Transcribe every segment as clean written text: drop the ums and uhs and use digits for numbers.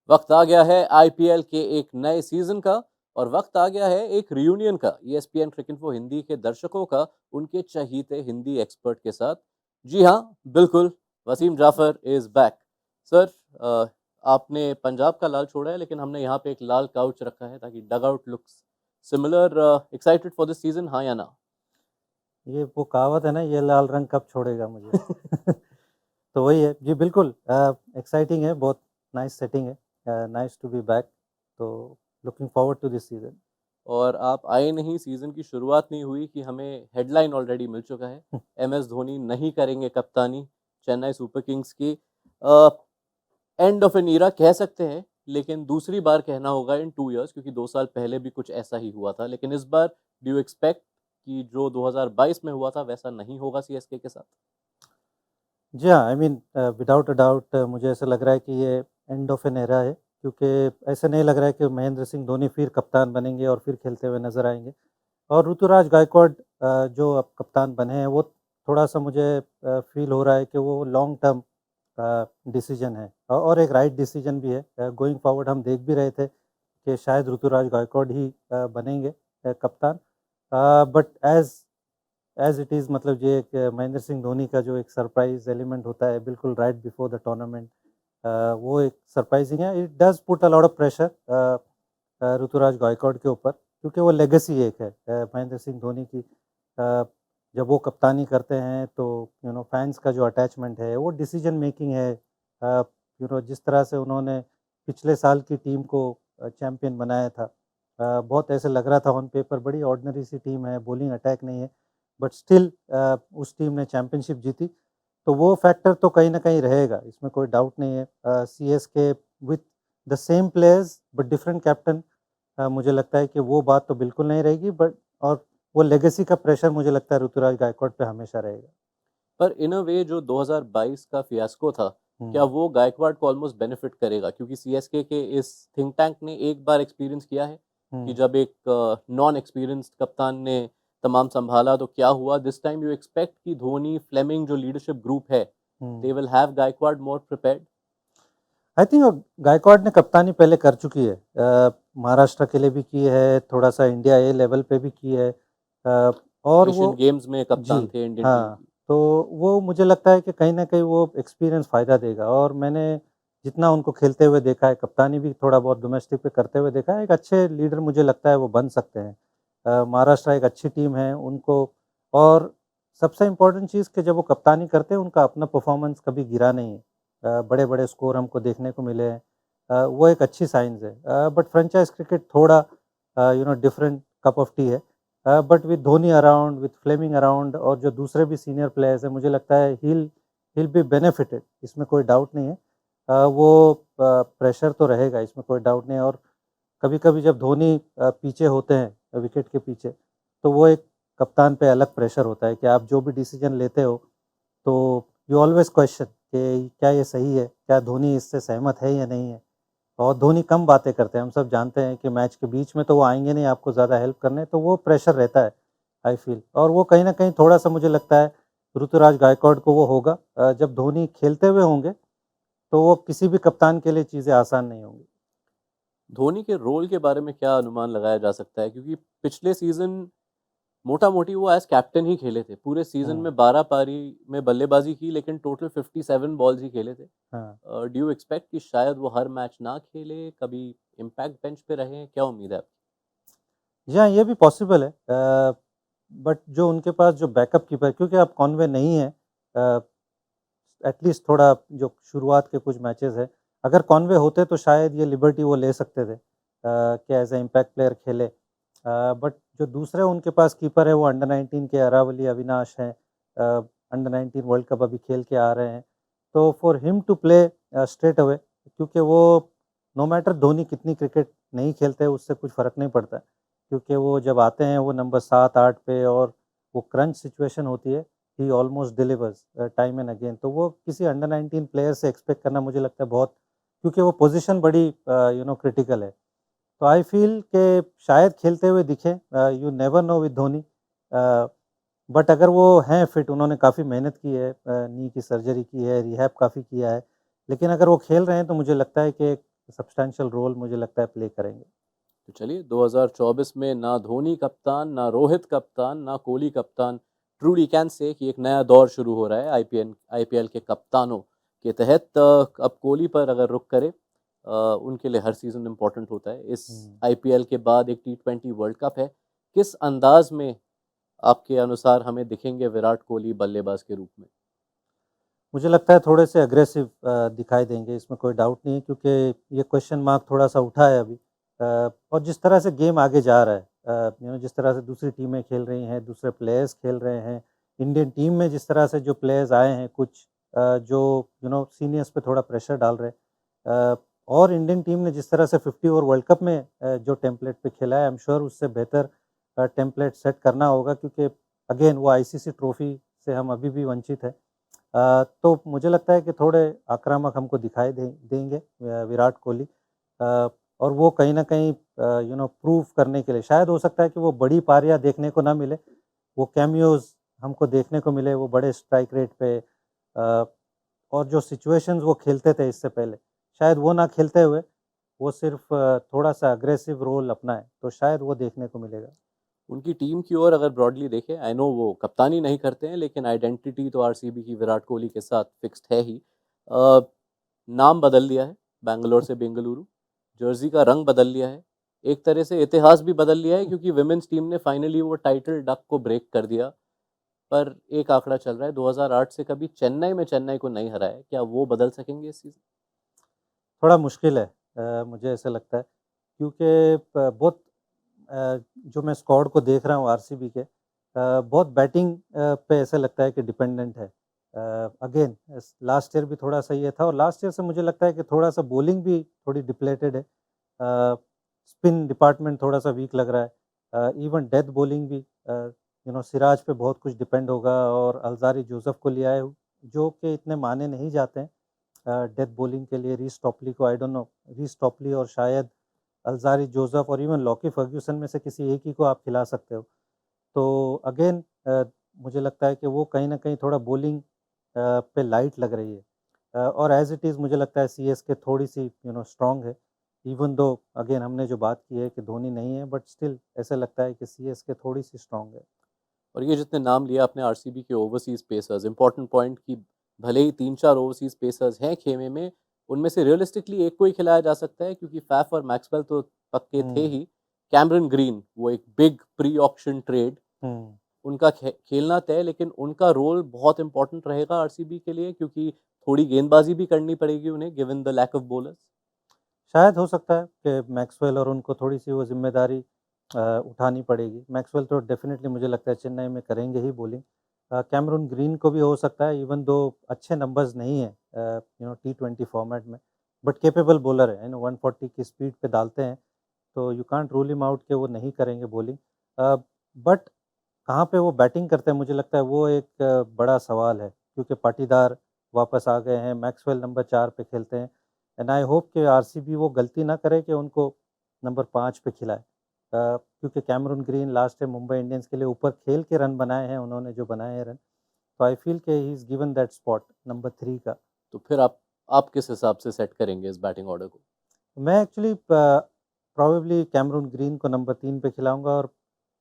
वक्त आ गया है आईपीएल के एक नए सीजन का और वक्त आ गया है एक रियूनियन का ईएसपीएन क्रिकेट फॉर हिंदी के दर्शकों का उनके चहीते हिंदी एक्सपर्ट के साथ। जी हाँ, बिल्कुल। Wasim Jaffer is back. Sir, आपने पंजाब का लाल छोड़ा है लेकिन हमने यहाँ पे एक लाल काउच रखा है ताकि dugout looks similar. Excited for this season, हाँ या ना? ये वो कहावत है ना, ये लाल रंग कब छोड़ेगा मुझे। तो वही है जी, बिल्कुल एक्साइटिंग है, बहुत नाइस सेटिंग है, नाइस टू बी बैक। तो looking forward to this season. और आप आए नहीं, सीजन की शुरुआत नहीं हुई कि हमें हेडलाइन ऑलरेडी मिल चुका है। एमएस धोनी नहीं करेंगे कप्तानी चेन्नई सुपर किंग्स की। एंड ऑफ एन ईरा कह सकते हैं, लेकिन दूसरी बार कहना होगा इन 2 इयर्स, क्योंकि 2 साल पहले भी कुछ ऐसा ही हुआ था। लेकिन इस बार डू यू एक्सपेक्ट कि जो 2022 में हुआ था वैसा नहीं होगा सीएसके के साथ? जी हाँ, I mean without a doubt मुझे ऐसा लग रहा है कि ये एंड ऑफ एन एरा है, क्योंकि ऐसा नहीं लग रहा है कि महेंद्र सिंह धोनी फिर कप्तान बनेंगे और फिर खेलते हुए नजर आएंगे। और ऋतुराज गायकवाड़ जो अब कप्तान बने हैं, वो थोड़ा सा मुझे फील हो रहा है कि वो लॉन्ग टर्म डिसीजन है और एक राइट डिसीजन भी है। गोइंग फॉरवर्ड हम देख भी रहे थे कि शायद ऋतुराज गायकवाड़ ही बनेंगे कप्तान। But as as it is, मतलब ये एक महेंद्र सिंह धोनी का जो एक सरप्राइज एलिमेंट होता है बिल्कुल राइट बिफोर द टूर्नामेंट, वो एक सरप्राइजिंग है। It does put a lot of pressure Rituraj Gaikwad के ऊपर, क्योंकि वो लेगेसी एक है महेंद्र सिंह धोनी की। जब वो कप्तानी करते हैं तो फैंस का जो अटैचमेंट है, वो डिसीजन मेकिंग है। जिस तरह से उन्होंने पिछले साल की टीम को चैंपियन बनाया था, बहुत ऐसे लग रहा था ऑन पेपर बड़ी ऑर्डिनरी सी टीम है, बॉलिंग अटैक नहीं है, बट स्टिल उस टीम ने चैंपियनशिप जीती। तो वो फैक्टर तो कहीं न कहीं रहेगा, इसमें कोई डाउट नहीं है। CSK with the same players but different captain, मुझे लगता है कि वो बात तो बिल्कुल नहीं रहेगी, बट और वो लेगेसी का प्रेशर मुझे लगता है ऋतुराज गायकवाड़ पे हमेशा रहेगा। पर इन अ वे जो 2022 का फियास्को था, हुँ। क्या वो गायकवाड़ को ऑलमोस्ट बेनिफिट करेगा? क्योंकि सीएसके के इस थिंक टैंक ने एक बार एक्सपीरियंस किया है कि हुँ। जब एक नॉन एक्सपीरियंस्ड कप्तान ने तमाम संभाला तो क्या हुआ। दिस टाइम यू एक्सपेक्ट कि धोनी, फ्लेमिंग जो लीडरशिप ग्रुप है, hmm. They will have Gaikwad more prepared? I think Gaikwad ने कप्तानी पहले कर चुकी है। महाराष्ट्र के लिए भी की है, थोड़ा-सा इंडिया ए लेवल पे भी की है। अ, और वो एशियन गेम्स में जी, कप्तान थे इंडियन टीम हाँ, की। तो वो मुझे लगता है कि कहीं न कहीं वो एक्सपीरियंस फ़ायदा देगा। और मैंने जितना उनको खेलते हुए देखा है, कप्तानी भी थोड़ा बहुत डोमेस्टिक पे करते हुए देखा है, एक अच्छे लीडर मुझे लगता है वो बन सकते हैं। महाराष्ट्र एक अच्छी टीम है उनको। और सबसे इम्पोर्टेंट चीज़ कि जब वो कप्तानी करते हैं, उनका अपना परफ़ॉर्मेंस कभी गिरा नहीं है। बड़े-बड़े स्कोर हमको देखने को मिले हैं। वो एक अच्छी साइन्स है। बट फ्रेंचाइज़ क्रिकेट थोड़ा डिफरेंट कप ऑफ टी है। But with Dhoni around, with Fleming around और जो दूसरे भी सीनियर प्लेयर्स हैं, मुझे लगता है ही विल बी बेनिफिटेड, इसमें कोई डाउट नहीं है। वो प्रेशर तो रहेगा, इसमें कोई डाउट नहीं है। और कभी-कभी जब धोनी पीछे होते हैं विकेट के पीछे, तो वो एक कप्तान पे अलग प्रेशर होता है कि आप जो भी डिसीजन लेते हो, तो यू ऑलवेज़ क्वेश्चन कि क्या ये सही है? क्या धोनी इससे सहमत है या नहीं है? और धोनी कम बातें करते हैं, हम सब जानते हैं कि मैच के बीच में तो वो आएँगे नहीं आपको ज़्यादा हेल्प करने, तो वो प्रेशर रहता है, आई फ़ील। और वो कहीं न कहीं थोड़ा-सा मुझे लगता है ऋतुराज गायकवाड़ को वो होगा। जब धोनी खेलते हुए होंगे, तो वो किसी भी कप्तान के लिए चीज़ें आसान नहीं होंगी। धोनी के रोल के बारे में क्या अनुमान लगाया जा सकता है? क्योंकि पिछले सीजन मोटा-मोटी वो एज़ कैप्टन ही खेले थे। पूरे सीज़न हुँ। में 12 पारी में बल्लेबाज़ी की, लेकिन टोटल 57 बॉल्स ही खेले थे। हाँ। डू यू एक्सपेक्ट कि शायद वो हर मैच ना खेले, कभी इम्पैक्ट बेंच पे रहें? क्या उम्मीद है आपकी? जी हाँ, ये भी पॉसिबल है। बट जो उनके पास जो बैकअप कीपर, क्योंकि अब कॉनवे नहीं है, अ, एटलीस्ट थोड़ा जो शुरुआत के कुछ मैचेस है, अगर कॉनवे होते तो शायद ये लिबर्टी वो ले सकते थे कि एज़ अ इम्पैक्ट प्लेयर खेले। बट जो दूसरे उनके पास कीपर है, वो अंडर 19 के अरावली अविनाश हैं। अंडर 19 वर्ल्ड कप अभी खेल के आ रहे हैं। तो for him to play straight away, क्योंकि वो नो मैटर धोनी कितनी क्रिकेट नहीं खेलते, उससे कुछ फ़र्क नहीं पड़ता है। क्योंकि वो जब आते हैं वो नंबर 7-8 पे, और वो क्रंच सिचुएशन होती है, he almost delivers time and again. तो वो किसी अंडर 19 प्लेयर से एक्सपेक्ट करना मुझे लगता है बहुत, क्योंकि वो पोजीशन बड़ी क्रिटिकल है। तो आई फ़ील कि शायद खेलते हुए दिखें, you never know with Dhoni. But अगर वो हैं फिट, उन्होंने काफ़ी मेहनत की है, नी की सर्जरी की है, रिहैब काफ़ी किया है। लेकिन अगर वो खेल रहे हैं तो मुझे लगता है कि सब्सटैंशियल रोल मुझे लगता है प्ले करेंगे। तो चलिए 2024 में ना धोनी कप्तान, ना रोहित कप्तान, ना कोहली कप्तान, ट्रूली कैन से कि एक नया दौर शुरू हो रहा है आईपीएल के कप्तानों के तहत। अब कोहली पर अगर रुक करें, उनके लिए हर सीज़न इम्पोर्टेंट होता है। इस आईपीएल के बाद एक टी20 वर्ल्ड कप है। किस अंदाज में आपके अनुसार हमें दिखेंगे विराट कोहली बल्लेबाज के रूप में? मुझे लगता है थोड़े से अग्रेसिव दिखाई देंगे, इसमें कोई डाउट नहीं है, क्योंकि ये क्वेश्चन मार्क थोड़ा-सा उठा है अभी। और जिस तरह से गेम आगे जा रहा है, जिस तरह से दूसरी टीमें खेल रही हैं, दूसरे प्लेयर्स खेल रहे हैं, इंडियन टीम में जिस तरह से जो प्लेयर्स आए हैं कुछ, जो सीनियर्स पे थोड़ा प्रेशर डाल रहे हैं। और इंडियन टीम ने जिस तरह से 50 ओवर वर्ल्ड कप में जो टेम्पलेट पे खेला है, आई एम श्योर उससे बेहतर टेम्पलेट सेट करना होगा, क्योंकि अगेन वो आईसीसी ट्रॉफी से हम अभी भी वंचित हैं। तो मुझे लगता है कि थोड़े आक्रामक हमको दिखाई देंगे विराट कोहली। और वो कहीं न कहीं प्रूव करने के लिए शायद हो सकता है कि वो बड़ी पारियाँ देखने को ना मिले, वो कैमियोज़ हमको देखने को मिले, वो बड़े स्ट्राइक रेट पे, और जो सिचुएशंस वो खेलते थे इससे पहले, शायद वो ना खेलते हुए वो सिर्फ़ थोड़ा-सा अग्रेसिव रोल अपनाएँ, तो शायद वो देखने को मिलेगा। उनकी टीम की ओर अगर ब्रॉडली देखें, आई नो वो कप्तानी नहीं करते हैं, लेकिन आइडेंटिटी तो आरसीबी की विराट कोहली के साथ फिक्स्ड है ही। अ, नाम बदल लिया है, बैंगलोर से बेंगलुरु, जर्सी का रंग बदल लिया है, एक तरह से इतिहास भी बदल लिया है, क्योंकि विमेंस टीम ने फाइनली वो टाइटल डक को ब्रेक कर दिया। पर एक आंकड़ा चल रहा है, 2008 से कभी चेन्नई में चेन्नई को नहीं हराया। क्या वो बदल सकेंगे इस सीज़न? थोड़ा मुश्किल है, मुझे ऐसा लगता है, क्योंकि बहुत जो मैं स्क्वाड को देख रहा हूँ आरसीबी के, बहुत बैटिंग पे ऐसा लगता है कि डिपेंडेंट है। अगेन लास्ट ईयर भी थोड़ा सा ये था, और लास्ट ईयर से मुझे लगता है कि थोड़ा सा बॉलिंग भी थोड़ी डिप्लेटेड है। स्पिन डिपार्टमेंट थोड़ा सा वीक लग रहा है। इवन डेथ बॉलिंग भी, सिराज पे बहुत कुछ डिपेंड होगा, और अल्जारी जोसेफ को लिया है जो कि इतने माने नहीं जाते हैं डेथ बॉलिंग के लिए। रीस टॉपली को, I don't know, Reece Topley और शायद अल्जारी जोसेफ और इवन लॉकी फर्ग्यूसन में से किसी एक ही को आप खिला सकते हो। तो अगेन मुझे लगता है कि वो कहीं न कहीं थोड़ा बॉलिंग पे लाइट लग रही है। और एज़ इट इज़ मुझे लगता है सीएसके थोड़ी-सी स्ट्रॉन्ग है। इवन दो अगेन हमने जो बात की है कि धोनी नहीं है, बट स्टिल ऐसा लगता है कि सीएसके थोड़ी-सी स्ट्रॉन्ग है। और ये जितने नाम लिए आपने आरसीबी के ओवरसीज पेसर्स, इंपॉर्टेंट पॉइंट कि भले ही 3-4 ओवरसीज पेसर्स हैं खेमे में, उनमें से रियलिस्टिकली एक को ही खिलाया जा सकता है, क्योंकि फैफ और मैक्सवेल तो पक्के थे हुँ, ही। कैमरन ग्रीन, वो एक बिग प्री ऑक्शन ट्रेड, हुँ। उनका खेलना तय, लेकिन उनका रोल बहुत इंपॉर्टेंट रहेगा आरसीबी के लिए, क्योंकि थोड़ी गेंदबाजी भी करनी पड़ेगी उन्हें given the lack of bowlers. शायद हो सकता है कि मैक्सवेल और उनको थोड़ी-सी वो ज़िम्मेदारी उठानी पड़ेगी। मैक्सवेल तो डेफ़िनेटली मुझे लगता है चेन्नई में करेंगे ही बॉलिंग। कैमरून ग्रीन को भी हो सकता है, इवन दो अच्छे नंबर्स नहीं हैं टी20 फॉर्मेट में, बट कैपेबल बॉलर है, 140 की स्पीड पे डालते हैं, तो you can't rule him out कि वो नहीं करेंगे बॉलिंग। बट कहाँ पे वो बैटिंग करते हैं, मुझे लगता है वो एक बड़ा सवाल है, क्योंकि पाटीदार वापस आ गए हैं, मैक्सवेल नंबर 4 पे खेलते हैं, एंड आई होप कि आरसीबी वो गलती ना करे कि उनको नंबर 5 पे खिलाए। क्योंकि Cameron Green last time Mumbai Indians के लिए ऊपर खेल के रन बनाए हैं उन्होंने, जो बनाए हैं रन, तो आई फील कि he is given that spot number 3 का। तो फिर आप किस हिसाब से सेट करेंगे इस बैटिंग ऑर्डर को? मैं एक्चुअली प्रोबेबली कैमरून ग्रीन को नंबर 3 पे खिलाऊँगा, और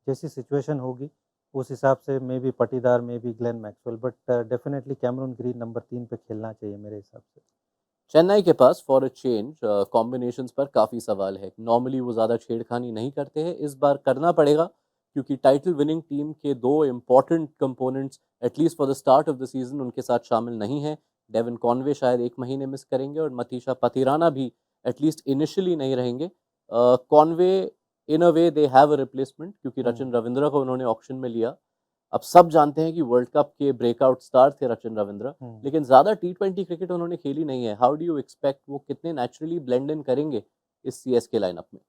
जैसी सिचुएशन होगी उस हिसाब से may be Patidar, may be Glenn Maxwell, but definitely Cameron Green number 3 पे खेलना चाहिए मेरे हिसाब से। चेन्नई के पास फॉर अ चेंज कॉम्बिनेशंस पर काफ़ी सवाल है। नॉर्मली वो ज़्यादा छेड़खानी नहीं करते हैं, इस बार करना पड़ेगा, क्योंकि टाइटल विनिंग टीम के दो important components at least for the start of the season उनके साथ शामिल नहीं हैं। डेविन कॉनवे शायद 1 महीने मिस करेंगे, और मतीशा पतिराना भी एटलीस्ट इनिशियली नहीं रहेंगे। Conway in a way they have a replacement, क्योंकि हुँ, रचिन रविंद्रा को उन्होंने ऑक्शन में लिया। अब सब जानते हैं कि वर्ल्ड कप के ब्रेकआउट स्टार थे रचिन रविंद्रा, हुँ। लेकिन ज़्यादा टी20 क्रिकेट उन्होंने खेली नहीं है। हाउ डू यू एक्सपेक्ट वो कितने नेचुरली ब्लेंड इन करेंगे इस सीएसके लाइनअप में?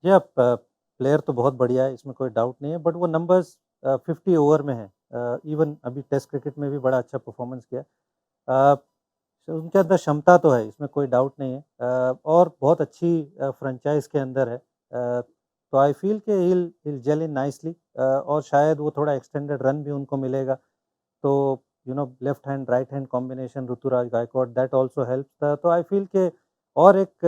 या प्लेयर तो बहुत बढ़िया है, इसमें कोई डाउट नहीं है, बट वो नंबर्स 50 ओवर में है। इवन अभी टेस्ट क्रिकेट में भी बड़ा अच्छा परफॉर्मेंस किया। अ, तो उनके अंदर क्षमता तो है, इसमें कोई डाउट नहीं है, और बहुत अच्छी फ्रेंचाइज़ के अंदर है। तो आई फ़ील कि he will gel in nicely, और शायद वो थोड़ा एक्सटेंडेड रन भी उनको मिलेगा। तो left hand, right hand combination Rituraj Gaikwad that also helps. तो आई फ़ील कि और एक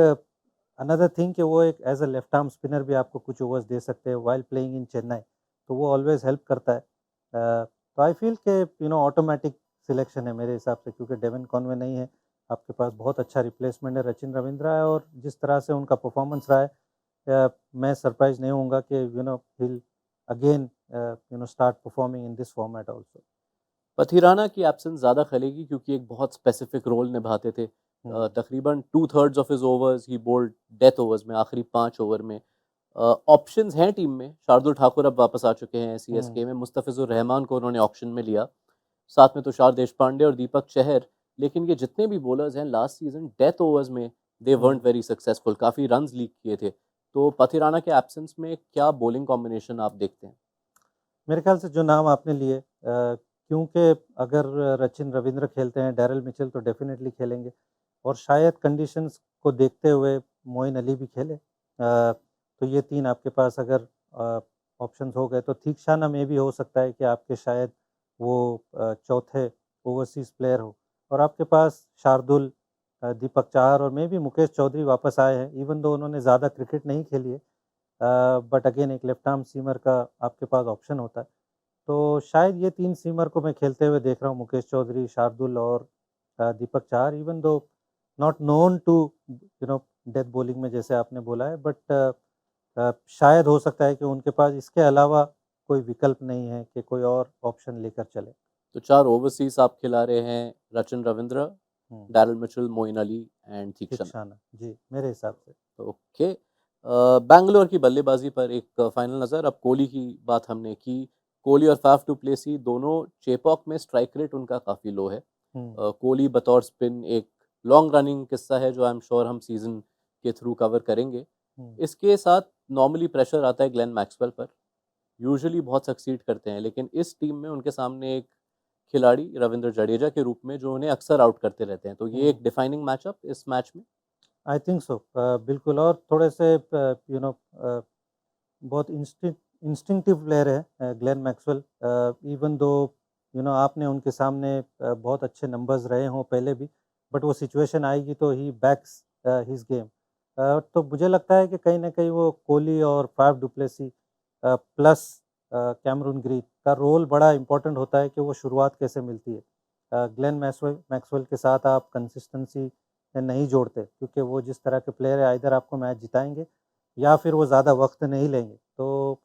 अनदर थिंग कि वो एक as a left arm spinner भी आपको कुछ ओवर्स दे सकते हैं वाइल प्लेइंग इन चेन्नई, तो वो ऑलवेज हेल्प करता है। तो आई फील के ऑटोमेटिक सिलेक्शन है मेरे हिसाब से, क्योंकि डेविन कॉनवे नहीं है, आपके पास बहुत अच्छा रिप्लेसमेंट है रचिन रविंद्रा है, और जिस तरह से उनका परफॉर्मेंस रहा है, मैं सरप्राइज नहीं होऊंगा कि he'll again start performing in this format also. Pathirana की एब्सेंस ज़्यादा खलेगी क्योंकि एक बहुत स्पेसिफिक रोल निभाते थे। तकरीबन 2/3 ऑफ हिज ओवर्स ही बोल्ड डेथ ओवर्स में, आखिरी 5 ओवर में। ऑप्शंस हैं टीम में, शार्दुल ठाकुर अब वापस आ चुके हैं सीएसके में, मुस्तफिजुर रहमान को उन्होंने ऑक्शन में लिया, साथ में तुषार देशपांडे और दीपक चहर। लेकिन ये जितने भी बॉलर्स हैं लास्ट सीजन डेथ ओवर्स में दे वर्ंट वेरी सक्सेसफुल, काफ़ी रन्स लीक किए थे। तो पथिराना के एब्सेंस में क्या बॉलिंग कॉम्बिनेशन आप देखते हैं? मेरे ख्याल से जो नाम आपने लिए, क्योंकि अगर रचिन रविंद्र खेलते हैं, डैरल मिचेल तो डेफिनेटली खेलेंगे, और शायद कंडीशंस को देखते हुए मोइन अली भी खेले। तो ये 3 आपके पास अगर ऑप्शंस हो गए, तो थीक्षाना में भी हो सकता है कि आपके शायद वो चौथे ओवरसीज़ प्लेयर हो, और आपके पास शार्दुल, दीपक चाहर और मे बी मुकेश चौधरी वापस आए हैं, इवन दो उन्होंने ज़्यादा क्रिकेट नहीं खेली है, बट अगेन एक लेफ्ट आर्म सीमर का आपके पास ऑप्शन होता है। तो शायद ये 3 सीमर को मैं खेलते हुए देख रहा हूँ, मुकेश चौधरी, शार्दुल और Deepak Chahar, even though not known to death bowling में जैसे आपने बोला है, बट शायद हो सकता है कि उनके पास इसके अलावा कोई विकल्प नहीं है कि कोई और ऑप्शन लेकर चले। तो 4 ओवरसीज आप खिला रहे हैं, Rachin Ravindra, hmm, Daryl Mitchell, Moeen Ali and Theekshana. Theekshana, जी, मेरे हिसाब से। ओके। बैंगलोर की बल्लेबाजी पर एक फाइनल नज़र। अब कोहली की बात हमने की। कोहली और फाफ टू प्लेसी दोनों चेपॉक में स्ट्राइक रेट उनका काफ़ी लो है। हुँ, कोहली बतौर स्पिन एक लॉन्ग रनिंग किस्सा है जो आई एम श्योर हम सीज़न के थ्रू कवर करेंगे। हुँ, इसके साथ नॉर्मली प्रेशर आता है ग्लेन मैक्सवेल पर, यूजुअली बहुत सक्सीड करते हैं, लेकिन इस टीम में उनके सामने एक खिलाड़ी रविंद्र जडेजा के रूप में जो उन्हें अक्सर आउट करते रहते हैं। तो ये हुँ। एक डिफाइनिंग मैचअप इस मैच में। आई थिंक सो, बिल्कुल, और थोड़े से बहुत इंस्टिंक्टिव प्लेयर है ग्लेन मैक्सवेल, इवन दो आपने उनके सामने बहुत अच्छे नंबर्स रहे हों पहले भी, बट वो सिचुएशन आएगी तो ही बैक्स हिज गेम। तो मुझे लगता है कि कहीं ना कहीं वो कोहली और Faf du Plessis plus Cameron Green का रोल बड़ा इंपॉर्टेंट होता है कि वो शुरुआत कैसे मिलती है। ग्लेन मैक्सवेल मैक्सवेल के साथ आप कंसिस्टेंसी नहीं जोड़ते, क्योंकि वो जिस तरह के प्लेयर है, इधर आपको मैच जिताएंगे या फिर वो ज़्यादा वक्त नहीं लेंगे। तो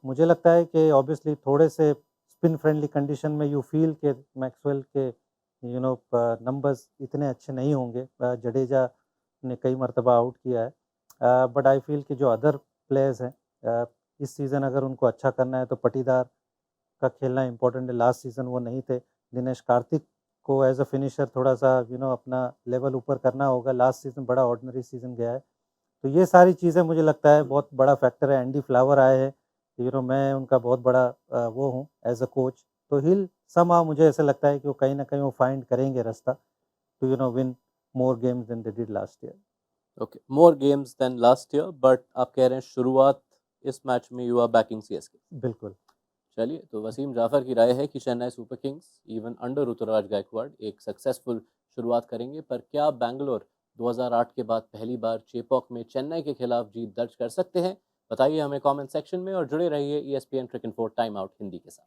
मुझे लगता है कि ऑब्वियसली थोड़े से स्पिन फ्रेंडली कंडीशन में यू फील के मैक्सवेल के नंबर्स इतने अच्छे नहीं होंगे। जडेजा ने कई मरतबा आउट किया है, बट आई फील कि जो अदर प्लेयर्स हैं, इस सीज़न अगर उनको अच्छा करना है तो पटीदार का खेलना इम्पोर्टेंट है। लास्ट सीज़न वो नहीं थे। दिनेश कार्तिक को एज़ अ फिनिशर थोड़ा-सा अपना लेवल ऊपर करना होगा। लास्ट सीज़न बड़ा ऑर्डिनरी सीज़न गया है। तो ये सारी चीज़ें मुझे लगता है बहुत बड़ा फैक्टर है। एंडी फ्लावर आए हैं, मैं उनका बहुत बड़ा वो हूँ एज़ अ कोच। तो हिल समहाउ मुझे ऐसा लगता है कि वो कहीं न कहीं वो फाइंड करेंगे रास्ता to win more games than they did last year. Okay, more games than last year, but आप कह रहे हैं शुरुआत इस मैच में यू आर बैकिंग सीएसके। बिल्कुल। चलिए, तो वसीम जाफर की राय है कि Chennai Super Kings even under Rituraj Gaikwad एक सक्सेसफुल शुरुआत करेंगे, पर क्या बैंगलोर 2008 के बाद पहली बार चेपॉक में चेन्नई के खिलाफ जीत दर्ज कर सकते हैं? बताइए हमें कमेंट सेक्शन में, और जुड़े रहिए ESPN cricket for time out Hindi के साथ।